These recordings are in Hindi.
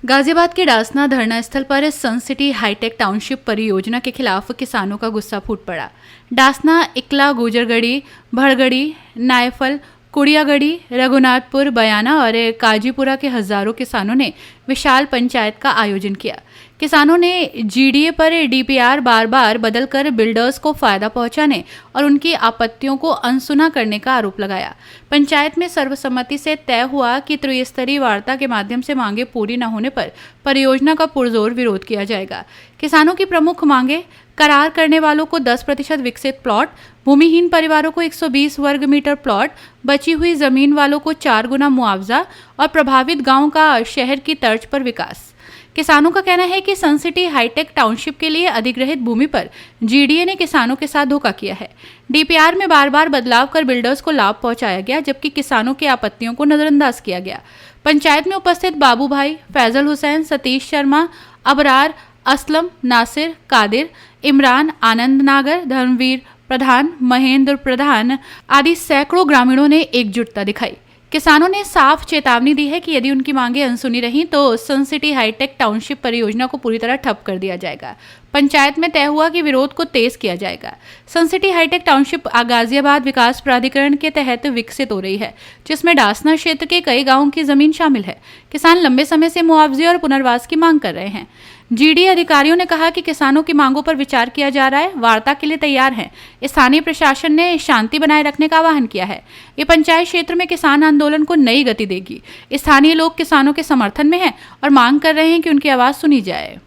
गाजियाबाद के डासना धरना स्थल पर सन सिटी हाईटेक टाउनशिप परियोजना के खिलाफ किसानों का गुस्सा फूट पड़ा। डासना, इकला, गुजरगढ़ी, भड़गढ़ी, नायफल, कुड़ियागढ़ी, रघुनाथपुर, बयाना और काजीपुरा के हजारों किसानों ने विशाल पंचायत का आयोजन किया। किसानों ने जीडीए पर डीपीआर बार बार बदलकर बिल्डर्स को फायदा पहुंचाने और उनकी आपत्तियों को अनसुना करने का आरोप लगाया। पंचायत में सर्वसम्मति से तय हुआ कि त्रिस्तरीय वार्ता के माध्यम से मांगे पूरी न होने पर परियोजना का पुरजोर विरोध किया जाएगा। किसानों की प्रमुख मांगे करार करने वालों को 10% विकसित प्लॉट, भूमिहीन परिवारों को 120 वर्ग मीटर प्लॉट, बची हुई जमीन वालों को 4 गुना मुआवजा और प्रभावित गांव का शहर की तर्ज पर विकास। किसानों का कहना है कि सन सिटी हाईटेक टाउनशिप के लिए अधिग्रहित भूमि पर जीडीए ने किसानों के साथ धोखा किया है। डीपीआर में बार बार बदलाव कर बिल्डर्स को लाभ पहुंचाया गया, जबकि किसानों की आपत्तियों को नजरअंदाज किया गया। पंचायत में उपस्थित बाबू भाई, फैजल हुसैन, सतीश शर्मा, अबरार, असलम, नासिर, कादिर, इमरान, आनंद नागर, धर्मवीर प्रधान, महेंद्र प्रधान आदि सैकड़ों ग्रामीणों ने एकजुटता दिखाई। किसानों ने साफ चेतावनी दी है कि यदि उनकी मांगे अनसुनी रहीं तो सन सिटी हाईटेक टाउनशिप परियोजना को पूरी तरह ठप कर दिया जाएगा। पंचायत में तय हुआ कि विरोध को तेज किया जाएगा। सन सिटी हाईटेक टाउनशिप गाजियाबाद विकास प्राधिकरण के तहत विकसित हो रही है, जिसमें डासना क्षेत्र के कई गांवों की जमीन शामिल है। किसान लंबे समय से मुआवजे और पुनर्वास की मांग कर रहे हैं। जीडीए अधिकारियों ने कहा कि किसानों की मांगों पर विचार किया जा रहा है, वार्ता के लिए तैयार हैं। स्थानीय प्रशासन ने शांति बनाए रखने का आह्वान किया है। ये पंचायत क्षेत्र में किसान आंदोलन को नई गति देगी। स्थानीय लोग किसानों के समर्थन में हैं और मांग कर रहे हैं कि उनकी आवाज सुनी जाए।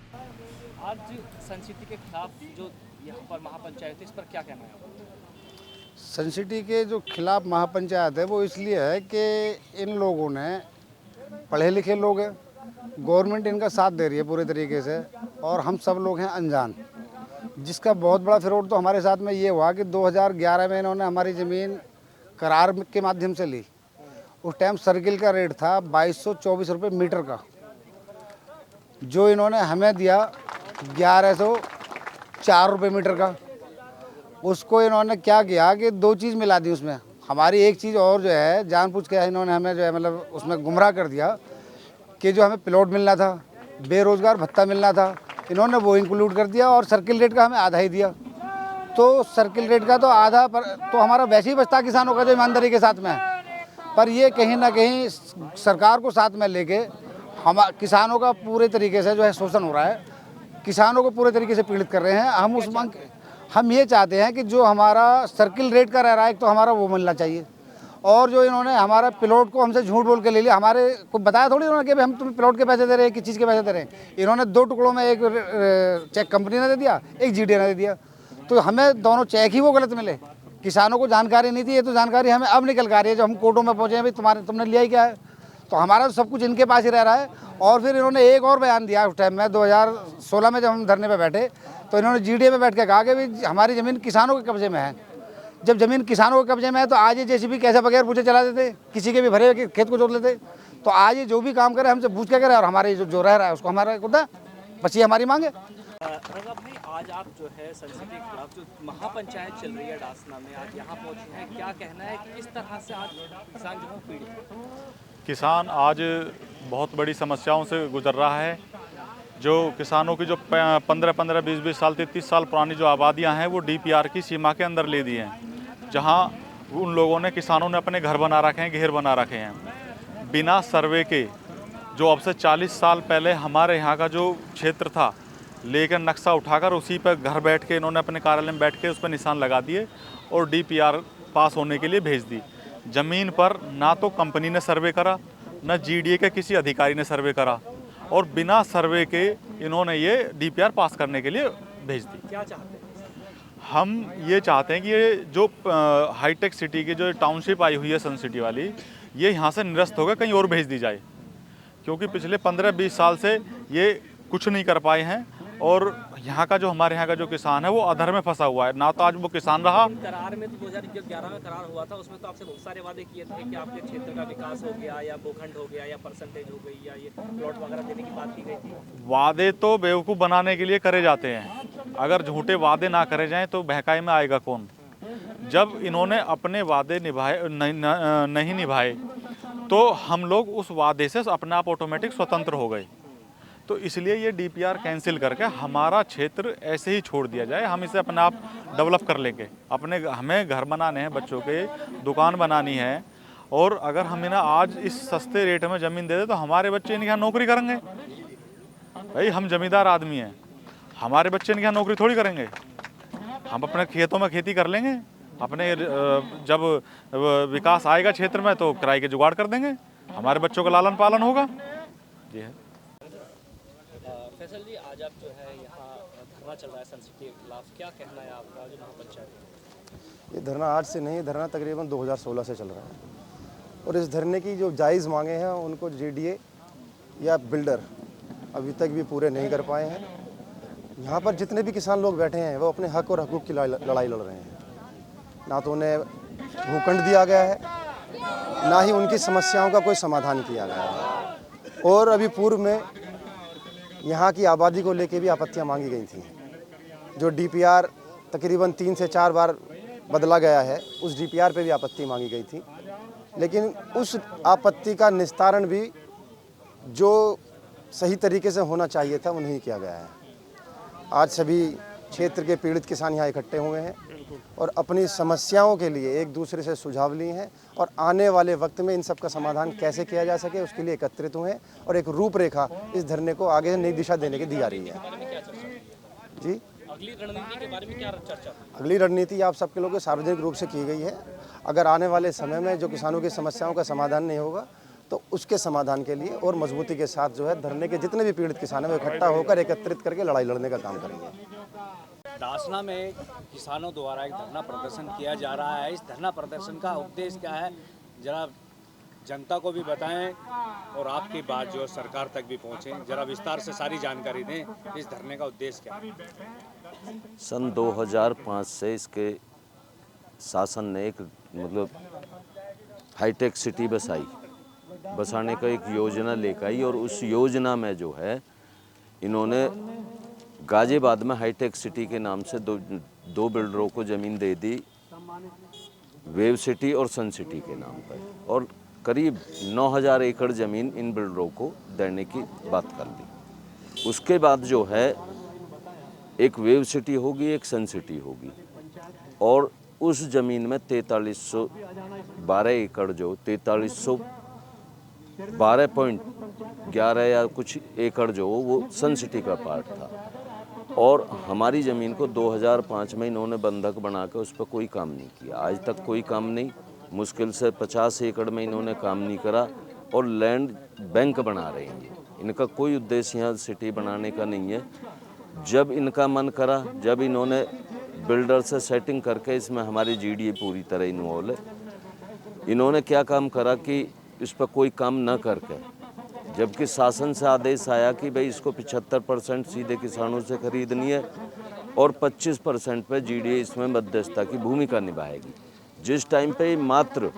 आज सन सिटी के खिलाफ जो यहाँ पर महापंचायत है, इस पर क्या कहना है? सन सिटी के जो खिलाफ महापंचायत है वो इसलिए है कि इन लोगों ने, पढ़े लिखे लोग हैं, गवर्नमेंट इनका साथ दे रही है पूरे तरीके से, और हम सब लोग हैं अनजान। जिसका बहुत बड़ा फ्रॉड तो हमारे साथ में ये हुआ कि 2011 में इन्होंने हमारी ज़मीन करार के माध्यम से ली। उस टाइम सर्किल का रेट था 2224 रुपये मीटर का, जो इन्होंने हमें दिया 1104 रुपये मीटर का। उसको इन्होंने क्या किया कि 2 चीज़ मिला दी उसमें, हमारी एक चीज़ और जो है जानबूझ के इन्होंने हमें जो है मतलब उसमें गुमराह कर दिया कि जो हमें प्लॉट मिलना था, बेरोज़गार भत्ता मिलना था, इन्होंने वो इंक्लूड कर दिया और सर्किल रेट का हमें आधा ही दिया। तो सर्किल रेट का तो आधा पर तो हमारा वैसे ही बचता किसानों का जो ईमानदारी के साथ में है, पर ये कहीं ना कहीं सरकार को साथ में लेके हम किसानों का पूरे तरीके से जो है शोषण हो रहा है, किसानों को पूरे तरीके से पीड़ित कर रहे हैं। हम ये चाहते हैं कि जो हमारा सर्किल रेट का रह रहा है तो हमारा वो मिलना चाहिए, और जो इन्होंने हमारा प्लॉट को हमसे झूठ बोल के ले लिया, हमारे को बताया थोड़ी उन्होंने कि हम तुम्हें प्लॉट के पैसे दे रहे हैं, किस चीज़ के पैसे दे रहे हैं। इन्होंने 2 टुकड़ों में एक चेक कंपनी ने दे दिया, एक जीडीए ने दे दिया, तो हमें दोनों चेक ही वो गलत मिले। किसानों को जानकारी नहीं थी, ये तो जानकारी हमें अब निकल कर आ रही है, जो हम कोर्टों में पहुँचे हैं भाई तुमने लिया ही क्या है। तो हमारा तो सब कुछ इनके पास ही रह रहा है। और फिर इन्होंने एक और बयान दिया उस टाइम में 2016 में, जब हम धरने पर बैठे तो इन्होंने जीडीए में बैठ के कहा कि भाई हमारी ज़मीन किसानों के कब्जे में है। जब ज़मीन किसानों के कब्जे में है तो आज ये जेसीबी कैसे बगैर पूछे चला देते, किसी के भी भरे हुए खेत को जोत लेते। तो आज ये जो भी काम करे हमसे पूछ के करे, और हमारे जो रह रहा है उसको हमारा खुदा, बस ये हमारी मांग है। रजा भाई, आज आप जो है सन सिटी के खिलाफ जो महापंचायत चल रही है डासना में, आज यहाँ पहुँचे हैं, क्या कहना है कि किस तरह से आज किसान जो है पीड़ित है? किसान आज बहुत बड़ी समस्याओं से गुजर रहा है। जो किसानों की जो 15-15, 20-20 साल, 33 साल पुरानी जो आबादियां हैं वो डीपीआर की सीमा के अंदर ले दी हैं, जहां उन लोगों ने, किसानों ने अपने घर बना रखे हैं, घेर बना रखे हैं बिना सर्वे के। जो अब से 40 साल पहले हमारे यहाँ का जो क्षेत्र था, लेकर नक्शा उठाकर उसी पर घर बैठ के इन्होंने अपने कार्यालय में बैठ के उस पर निशान लगा दिए और डीपीआर पास होने के लिए भेज दी। ज़मीन पर ना तो कंपनी ने सर्वे करा, न जीडीए के किसी अधिकारी ने सर्वे करा, और बिना सर्वे के इन्होंने ये डीपीआर पास करने के लिए भेज दी। क्या चाहते हैं? हम ये चाहते हैं कि ये जो हाईटेक सिटी की जो टाउनशिप आई हुई है सन सिटी वाली, ये यहाँ से निरस्त होकर कहीं और भेज दी जाए, क्योंकि पिछले 15-20 साल से ये कुछ नहीं कर पाए हैं, और यहाँ का जो हमारे यहाँ का जो किसान है वो अधर में फंसा हुआ है। ना तो आज वो किसान रहा। करार में तो 2011 में करार हुआ था, उसमें तो आपसे बहुत सारे वादे किए थे कि आपके क्षेत्र का विकास हो गया, या भूखंड हो गया, या परसेंटेज हो गई, या ये प्लॉट वगैरह देने की बात की गई थी। वादे तो बेवकूफ़ बनाने के लिए करे जाते हैं, अगर झूठे वादे ना करे जाएं तो बहकाई में आएगा कौन। जब इन्होंने अपने वादे नहीं निभाए तो हम लोग उस वादे से अपने आप ऑटोमेटिक स्वतंत्र हो गए। तो इसलिए ये डीपीआर कैंसिल करके हमारा क्षेत्र ऐसे ही छोड़ दिया जाए, हम इसे अपने आप डेवलप कर लेंगे। हमें घर बनाने हैं, बच्चों के दुकान बनानी है, और अगर हम इन्हें आज इस सस्ते रेट में ज़मीन दे दें तो हमारे बच्चे इनके यहाँ नौकरी करेंगे। भाई हम जमींदार आदमी हैं, हमारे बच्चे इनके यहाँ नौकरी थोड़ी करेंगे। हम अपने खेतों में खेती कर लेंगे, अपने जब विकास आएगा क्षेत्र में तो किराए के जुगाड़ कर देंगे, हमारे बच्चों का लालन पालन होगा। जी है। फैसल जी, आज आप जो है यहाँ धरना चल रहा है सन सिटी के खिलाफ, क्या कहना है आपका जो महापंचायत? ये धरना आज से नहीं, धरना तकरीबन 2016 से चल रहा है, और इस धरने की जो जायज़ मांगे हैं उनको जीडीए या बिल्डर अभी तक भी पूरे नहीं कर पाए हैं। यहाँ पर जितने भी किसान लोग बैठे हैं वो अपने हक और हकूक़ की लड़ाई लड़ रहे हैं। ना तो उन्हें भूखंड दिया गया है, ना ही उनकी समस्याओं का कोई समाधान किया गया है। और अभी पूर्व में यहाँ की आबादी को लेके भी आपत्तियाँ मांगी गई थी। जो डीपीआर तकरीबन 3 से 4 बार बदला गया है, उस डीपीआर पे भी आपत्ति मांगी गई थी, लेकिन उस आपत्ति का निस्तारण भी जो सही तरीके से होना चाहिए था वो नहीं किया गया है। आज सभी क्षेत्र के पीड़ित किसान यहाँ इकट्ठे हुए हैं और अपनी समस्याओं के लिए एक दूसरे से सुझाव लिए हैं, और आने वाले वक्त में इन सब का समाधान कैसे किया जा सके उसके लिए एकत्रित हुए हैं, और एक रूपरेखा इस धरने को आगे नई दिशा देने की दी जा रही है। जी, अगली रणनीति के बारे में क्या चर्चा? अगली रणनीति आप सबके लोगों के सार्वजनिक रूप से की गई है। अगर आने वाले समय में जो किसानों की समस्याओं का समाधान नहीं होगा तो उसके समाधान के लिए और मजबूती के साथ जो है धरने के जितने भी पीड़ित किसान हैं वो इकट्ठा होकर एकत्रित करके लड़ाई लड़ने का काम करेंगे। डासना में किसानों द्वारा एक धरना प्रदर्शन किया जा रहा है। इस धरना प्रदर्शन का उद्देश्य क्या है, जरा जनता को भी बताएं और आपकी बात जो सरकार तक भी पहुंचे, जरा विस्तार से सारी जानकारी दें। इस धरने का उद्देश्य क्या है? सन 2005 से इसके शासन ने एक हाईटेक सिटी बसाने का एक योजना लेकर आई, और उस योजना में जो है इन्होंने गाजियाबाद में हाईटेक सिटी के नाम से दो बिल्डरों को ज़मीन दे दी, वेव सिटी और सन सिटी के नाम पर, और करीब 9000 एकड़ ज़मीन इन बिल्डरों को देने की बात कर ली। उसके बाद जो है एक वेव सिटी होगी, एक सन सिटी होगी, और उस ज़मीन में 4312 एकड़ जो 4312.11 या कुछ एकड़ जो वो सन सिटी का पार्ट था, और हमारी ज़मीन को 2005 में इन्होंने बंधक बना के उस पर कोई काम नहीं किया। आज तक कोई काम नहीं, मुश्किल से 50 एकड़ में इन्होंने काम नहीं करा, और लैंड बैंक बना रहे हैं। इनका कोई उद्देश्य यहाँ सिटी बनाने का नहीं है। जब इनका मन करा, जब इन्होंने बिल्डर से सेटिंग करके, इसमें हमारी जीडीए पूरी तरह इन्वॉल्व है, इन्होंने क्या काम करा कि इस पर कोई काम न करके, जबकि शासन से आदेश आया कि भाई इसको 75% सीधे किसानों से खरीदनी है और 25% पे जीडीए इसमें मध्यस्थता की भूमिका निभाएगी। जिस टाइम पे मात्र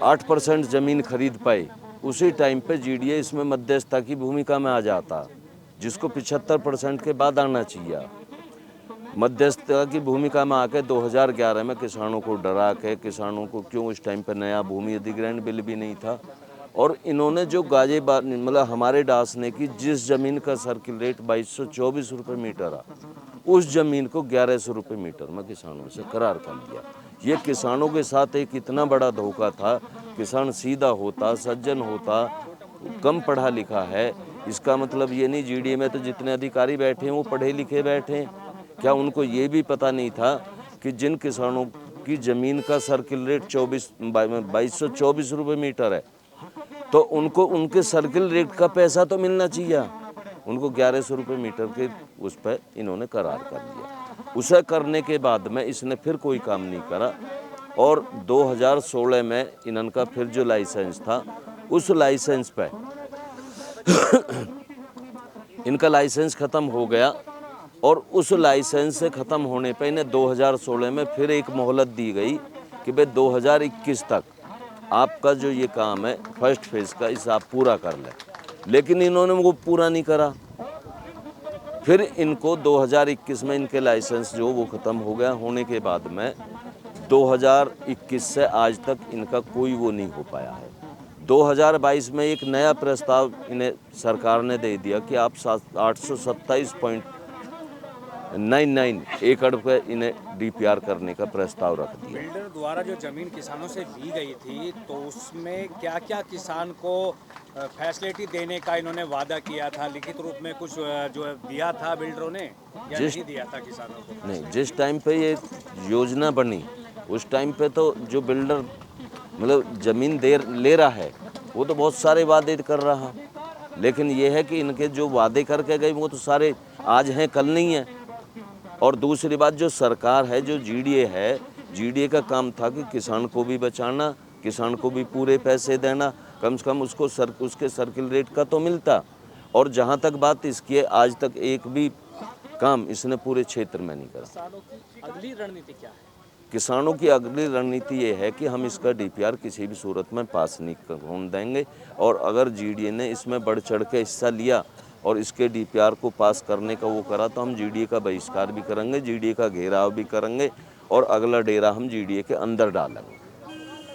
8% ज़मीन खरीद पाए, उसी टाइम पे जीडीए इसमें मध्यस्थता की भूमिका में आ जाता, जिसको 75% के बाद आना चाहिए। मध्यस्थता की भूमिका में आके 2011 में किसानों को डरा के, किसानों को क्यों, उस टाइम पे नया भूमि अधिग्रहण बिल भी नहीं था, और इन्होंने जो गाजियाबाद हमारे डासने की जिस ज़मीन का सर्किल रेट 2224 रुपये मीटर है, उस ज़मीन को 1100 रुपये मीटर में किसानों से करार कर दिया। ये किसानों के साथ एक इतना बड़ा धोखा था। किसान सीधा होता, सज्जन होता, कम पढ़ा लिखा है, इसका मतलब ये नहीं जीडीए में तो जितने अधिकारी बैठे हैं वो पढ़े लिखे बैठे हैं। क्या उनको ये भी पता नहीं था कि जिन किसानों की ज़मीन का सर्किल रेट 2224 रुपये मीटर है, तो उनको उनके सर्किल रेट का पैसा तो मिलना चाहिए। उनको 1100 रुपये मीटर के उस पर इन्होंने करार कर दिया। उसे करने के बाद में इसने फिर कोई काम नहीं करा, और 2016 में इनका फिर जो लाइसेंस था, उस लाइसेंस पे इनका लाइसेंस ख़त्म हो गया, और उस लाइसेंस से ख़त्म होने पे इन्हें 2016 में फिर एक मोहलत दी गई कि भाई 2021 तक आपका जो ये काम है फर्स्ट फेज़ का, इसे आप पूरा कर लें। लेकिन इन्होंने वो पूरा नहीं करा। फिर इनको 2021 में इनके लाइसेंस जो वो ख़त्म हो गया, होने के बाद में 2021 से आज तक इनका कोई वो नहीं हो पाया है। 2022 में एक नया प्रस्ताव इन्हें सरकार ने दे दिया कि आप 827.99 एकड़ पे इन्हें डीपीआर करने का प्रस्ताव रख दिया। बिल्डर द्वारा जो जमीन किसानों से ली गई थी तो उसमें क्या क्या किसान को फैसिलिटी देने का इन्होंने वादा किया था, लिखित रूप में कुछ जो दिया था बिल्डरों ने या नहीं दिया था किसानों को? नहीं, जिस टाइम पे ये योजना बनी उस टाइम पे तो जो बिल्डर मतलब ज़मीन ले रहा है वो तो बहुत सारे वादे कर रहा, लेकिन ये है कि इनके जो वादे करके गए वो तो सारे आज हैं कल नहीं है। और दूसरी बात जो सरकार है, जो जीडीए है, जीडीए का काम था कि किसान को भी बचाना, किसान को भी पूरे पैसे देना, कम से कम उसको उसके सर्किल रेट का तो मिलता। और जहाँ तक बात इसकी है, आज तक एक भी काम इसने पूरे क्षेत्र में नहीं करा। किसानों की अगली रणनीति क्या है? किसानों की अगली रणनीति ये है कि हम इसका डीपीआर किसी भी सूरत में पास नहीं होने देंगे, और अगर जीडीए ने इसमें बढ़ चढ़ के हिस्सा लिया और इसके डीपीआर को पास करने का वो करा तो हम जीडीए का बहिष्कार भी करेंगे, जीडीए का घेराव भी करेंगे और अगला डेरा हम जीडीए के अंदर डालेंगे।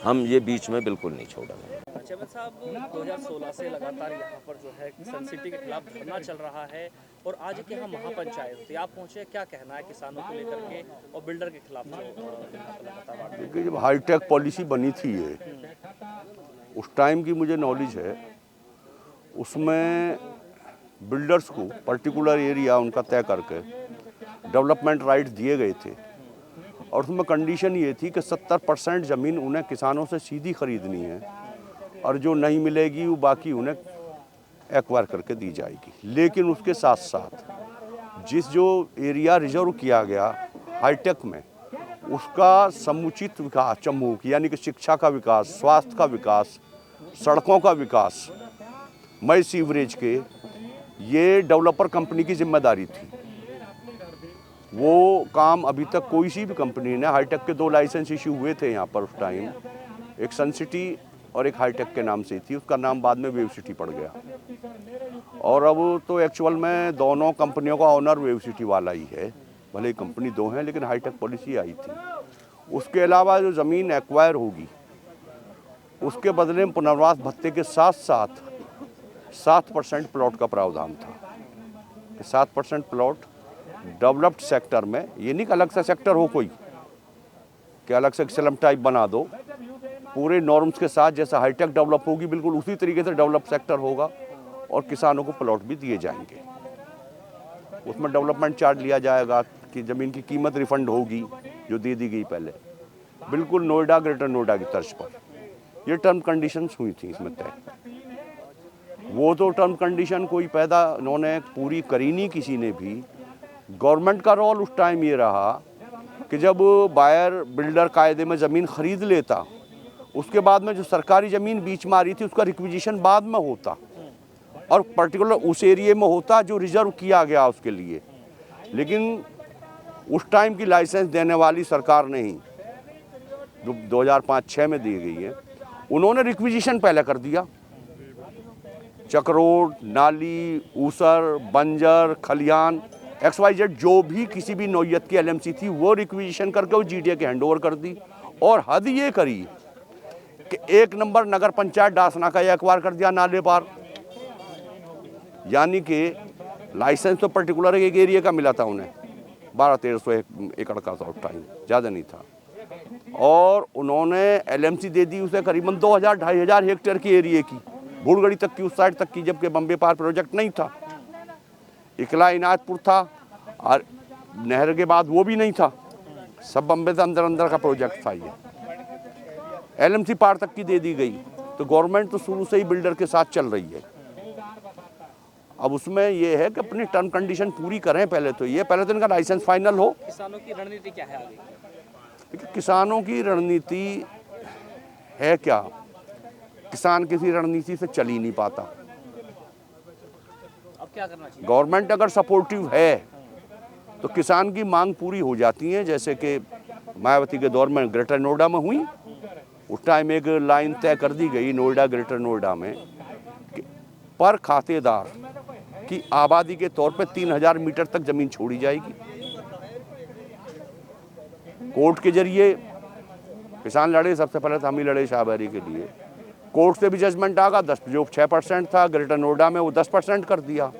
हम ये बीच में बिल्कुल नहीं छोड़ेंगे। चेयरमैन साहब, 2016 से लगातार यहाँ पर जो है सन सिटी के खिलाफ धरना चल रहा है और आज के यहाँ महापंचायत होती है, आप पहुँचे, क्या कहना है किसानों को लेकर के और बिल्डर के खिलाफ जो यहाँ पर लगातार? देखिए, जब हाईटेक पॉलिसी बनी थी ये, उस टाइम की मुझे नॉलेज है, उसमें बिल्डर्स को पर्टिकुलर एरिया उनका तय करके डेवलपमेंट राइट्स दिए गए थे, और उसमें कंडीशन ये थी कि 70% ज़मीन उन्हें किसानों से सीधी खरीदनी है और जो नहीं मिलेगी वो बाकी उन्हें एक्वायर करके दी जाएगी। लेकिन उसके साथ साथ जो एरिया रिजर्व किया गया हाईटेक में, उसका समुचित विकास, चमूक यानी कि शिक्षा का विकास, स्वास्थ्य का विकास, सड़कों का विकास, मई सीवरेज के, ये डेवलपर कंपनी की जिम्मेदारी थी। वो काम अभी तक कोई सी भी कंपनी ने, हाईटेक के 2 लाइसेंस इशू हुए थे यहाँ पर उस टाइम, एक सन सिटी और एक हाईटेक के नाम से थी, उसका नाम बाद में वेव सिटी पड़ गया। और अब तो एक्चुअल में दोनों कंपनियों का ऑनर वेव सिटी वाला ही है, भले कंपनी 2 हैं लेकिन हाईटेक पॉलिसी आई थी। उसके अलावा जो ज़मीन एक्वायर होगी उसके बदले में पुनर्वास भत्ते के साथ साथ 7% प्लॉट का प्रावधान था। 7% प्लॉट डेवलप्ड सेक्टर में, ये नहीं कि अलग सा सेक्टर हो कोई कि अलग से स्लम टाइप बना दो, पूरे नॉर्म्स के साथ जैसा हाईटेक डेवलप होगी बिल्कुल उसी तरीके से डेवलप सेक्टर होगा और किसानों को प्लॉट भी दिए जाएंगे। उसमें डेवलपमेंट चार्ज लिया जाएगा कि ज़मीन की कीमत रिफंड होगी जो दे दी गई पहले, बिल्कुल नोएडा, ग्रेटर नोएडा की तर्ज पर। ये टर्म कंडीशंस हुई थी इसमें तय। वो तो टर्म कंडीशन कोई पैदा उन्होंने पूरी करी नहीं किसी ने भी। गवर्नमेंट का रोल उस टाइम ये रहा कि जब बायर बिल्डर कायदे में ज़मीन खरीद लेता, उसके बाद में जो सरकारी ज़मीन बीच में आ रही थी उसका रिक्विजिशन बाद में होता और पर्टिकुलर उस एरिया में होता जो रिजर्व किया गया उसके लिए। लेकिन उस टाइम की लाइसेंस देने वाली सरकार नहीं, जो 2005-06 में दी गई है, उन्होंने रिक्विजिशन पहले कर दिया। चक्रोड, नाली, ऊसर, बंजर, खलियान, XYZ जो भी किसी भी नौयत की LMC थी वो रिक्विजिशन करके वो GDA के हैंडओवर कर दी। और हद ये करी कि 1 नंबर नगर पंचायत डासना का एक्वायर कर दिया नाले पार, यानी कि लाइसेंस तो पर्टिकुलर एक एरिया का मिला था उन्हें, 1200-1300 एकड़ का था उस टाइम, ज़्यादा नहीं था। और उन्होंने LMC दे दी उसे करीबन 2000-2500 हेक्टेयर की एरिया की, भूलगढ़ी तक की, उस साइड तक की, जबकि बम्बे पार प्रोजेक्ट नहीं था। इकला इनायतपुर था और नहर के बाद वो भी नहीं था, सब बम्बे से अंदर अंदर का प्रोजेक्ट था। ये LMC पार तक की दे दी गई। तो गवर्नमेंट तो शुरू से ही बिल्डर के साथ चल रही है। अब उसमें ये है कि अपनी टर्म कंडीशन पूरी करें पहले तो इनका लाइसेंस फाइनल हो। किसानों की रणनीति क्या है आगे? देखिए, किसानों की रणनीति है क्या, किसान किसी रणनीति से चल ही नहीं पाता। अब क्या करना चाहिए? गवर्नमेंट अगर सपोर्टिव है तो किसान की मांग पूरी हो जाती है। जैसे कि मायावती के दौर में ग्रेटर नोएडा में हुई, उस टाइम एक लाइन तय कर दी गई नोएडा, ग्रेटर नोएडा में कि पर खातेदार की आबादी के तौर पे 3000 मीटर तक जमीन छोड़ी जाएगी। कोर्ट के जरिए किसान लड़े, सबसे पहले तो हम ही लड़े शाहबारी के लिए, कोर्ट से भी जजमेंट आ गया, 10 जो 6% था ग्रेटर नोएडा में वो 10% कर दिया,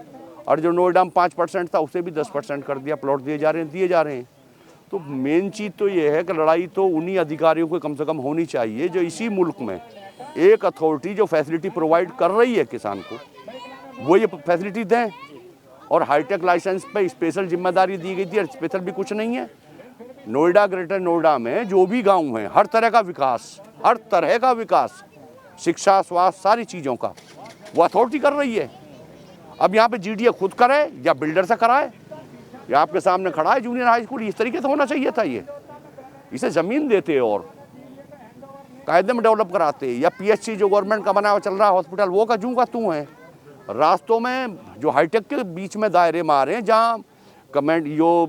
और जो नोएडा में 5% था उसे भी 10% कर दिया। प्लॉट दिए जा रहे हैं। तो मेन चीज़ तो ये है कि लड़ाई तो उन्हीं अधिकारियों को कम से कम होनी चाहिए जो इसी मुल्क में एक अथॉरिटी जो फैसिलिटी प्रोवाइड कर रही है किसान को, वो ये फैसिलिटी दें। और हाईटेक लाइसेंस पे स्पेशल जिम्मेदारी दी गई थी, और स्पेशल भी कुछ नहीं है। नोएडा ग्रेटर नोएडा में जो भी गांव हैं, हर तरह का विकास, शिक्षा, स्वास्थ्य, सारी चीज़ों का वो अथॉरिटी कर रही है। अब यहाँ पे जीडीए खुद करे या बिल्डर से कराए, या आपके सामने खड़ा है जूनियर हाई स्कूल, इस तरीके से होना चाहिए था। ये इसे ज़मीन देते और कायदे में डेवलप कराते, या पीएचसी जो गवर्नमेंट का बना हुआ चल रहा है हॉस्पिटल, वो का जूँ का तू है। रास्तों में जो हाईटेक के बीच में दायरे मारे हैं, जहाँ कमेंट जो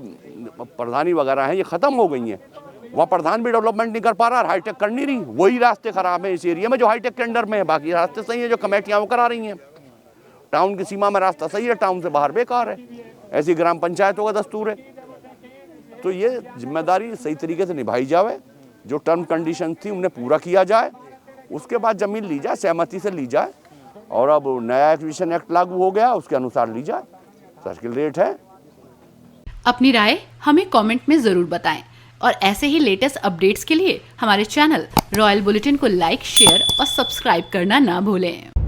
प्रधानी वगैरह हैं ये ख़त्म हो गई हैं, वहाँ प्रधान भी डेवलपमेंट नहीं कर पा रहा और हाईटेक कर नहीं रही। वही रास्ते ख़राब हैं इस एरिया में जो हाईटेक के अंडर में है, बाकी रास्ते सही है जो कमेटियाँ वो करा रही हैं। टाउन की सीमा में रास्ता सही है, टाउन से बाहर बेकार है। ऐसी ग्राम पंचायतों का दस्तूर है। तो ये जिम्मेदारी सही तरीके से निभाई जाए, जो टर्म कंडीशन थी उन्हें पूरा किया जाए, उसके बाद ज़मीन ली जाए, सहमति से ली जाए। और अब नया एक्विजिशन एक्ट लागू हो गया, उसके अनुसार ली जाए। सर्किल रेट है। अपनी राय हमें कमेंट में ज़रूर बताएं और ऐसे ही लेटेस्ट अपडेट्स के लिए हमारे चैनल रॉयल बुलेटिन को लाइक, शेयर और सब्सक्राइब करना ना भूलें।